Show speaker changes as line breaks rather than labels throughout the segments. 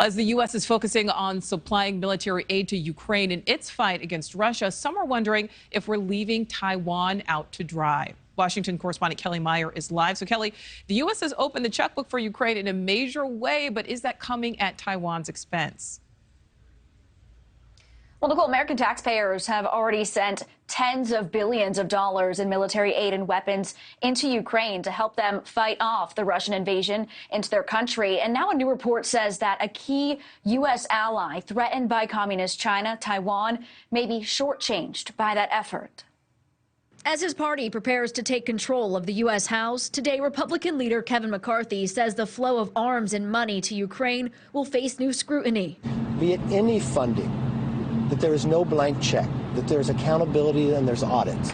As the U.S. is focusing on supplying military aid to Ukraine in its fight against Russia, some are wondering if we're leaving Taiwan out to dry. Washington correspondent Kellie Meyer is live. So, Kellie, the U.S. has opened the checkbook for Ukraine in a major way, but is that coming at Taiwan's expense?
Well, Nichole, American taxpayers have already sent tens of billions of dollars in military aid and weapons into Ukraine to help them fight off the Russian invasion into their country. And now a new report says that a key U.S. ally threatened by communist China, Taiwan, may be shortchanged by that effort. As his party prepares to take control of the U.S. House, today Republican leader Kevin McCarthy says the flow of arms and money to Ukraine will face new scrutiny.
Be it any funding, that there is no blank check, that there's accountability and there's audits.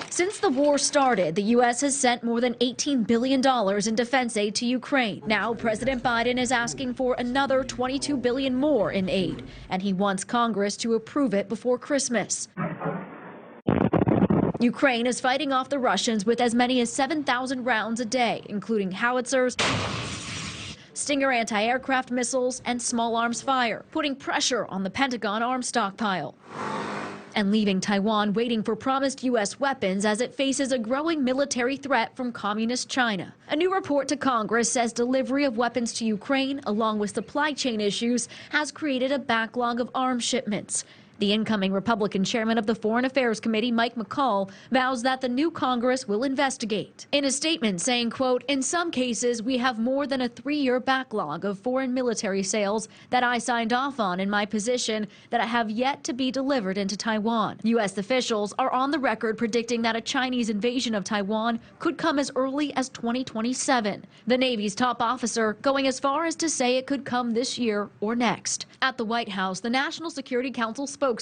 Since the war started, the U.S. has sent more than $18 billion in defense aid to Ukraine. Now, President Biden is asking for another $22 billion more in aid, and he wants Congress to approve it before Christmas. Ukraine is fighting off the Russians with as many as 7,000 rounds a day, including howitzers, Stinger anti-aircraft missiles, and small arms fire, putting pressure on the Pentagon arms stockpile and leaving Taiwan waiting for promised U.S. weapons as it faces a growing military threat from communist China. A new report to Congress says delivery of weapons to Ukraine, along with supply chain issues, has created a backlog of arms shipments. The incoming Republican chairman of the Foreign Affairs Committee, Mike McCall, vows that the new Congress will investigate. In a statement saying, quote, "In some cases, we have more than a 3-year backlog of foreign military sales that I signed off on in my position that have yet to be delivered into Taiwan." U.S. officials are on the record predicting that a Chinese invasion of Taiwan could come as early as 2027. The Navy's top officer going as far as to say it could come this year or next. At the White House, the National Security Council spokesman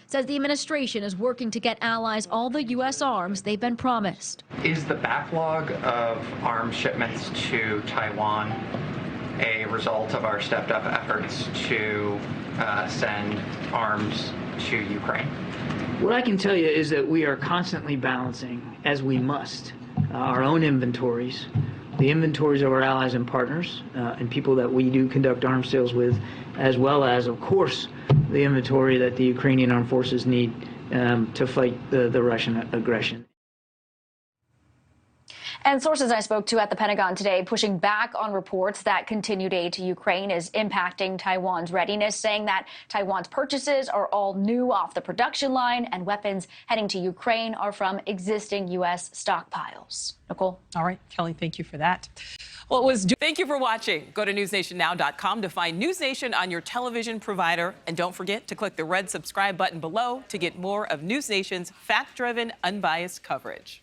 says the administration is working to get allies all the U.S. arms they've been promised.
Is the backlog of arms shipments to Taiwan a result of our stepped-up efforts to send arms to Ukraine?
What I can tell you is that we are constantly balancing, as we must, our own inventories, the inventories of our allies and partners, and people that we do conduct arms sales with, as well as, of course, the inventory that the Ukrainian armed forces need to fight the Russian aggression.
And sources I spoke to at the Pentagon today pushing back on reports that continued aid to Ukraine is impacting Taiwan's readiness, saying that Taiwan's purchases are all new off the production line and weapons heading to Ukraine are from existing U.S. stockpiles. Nichole?
All right, Kellie, thank you for that. Well, thank you for watching. Go to newsnationnow.com to find News Nation on your television provider. And don't forget to click the red subscribe button below to get more of News Nation's fact-driven, unbiased coverage.